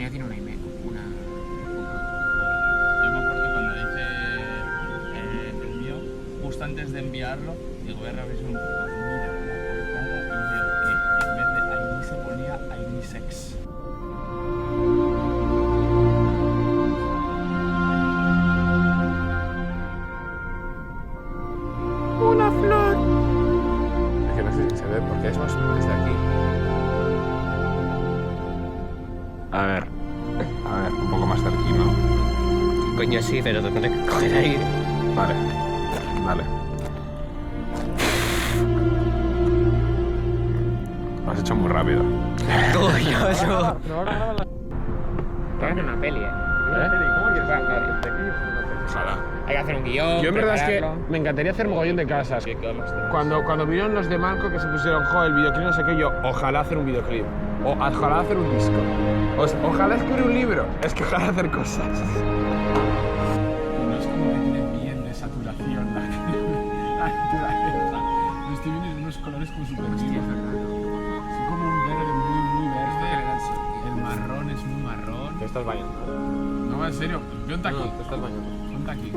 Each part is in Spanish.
mía tiene una email, una... Yo me acuerdo cuando hice el mío, justo antes de enviarlo, digo, voy a revisar un poco, mira la portada y veo que en vez de Aini se ponía Ainisex. ¡Una flor! Es que no sé si se ve porque es más desde aquí. A ver, un poco más cerquino. Coño, sí, pero tendré que coger aire. Vale. Lo has hecho muy rápido. Coño, eso. Tengo que hacer una peli, Ojalá. Hay que hacer un guión. Yo en verdad es que prepararlo. me encantaría hacer mogollón de casas. Cuando vinieron los de Malco que se pusieron, el videoclip no sé qué, yo, ojalá hacer un videoclip. O ojalá hacer un disco. Ojalá escribir un libro. Es que ojalá hacer cosas. No es como que tiene bien de saturación la naturaleza. Lo estoy viendo en unos colores como súper vivos. Es como un verde muy verde. El marrón es muy marrón. Te estás bañando. No, en serio, ponte aquí. Te estás bañando. Ponte aquí.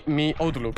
Mi Outlook.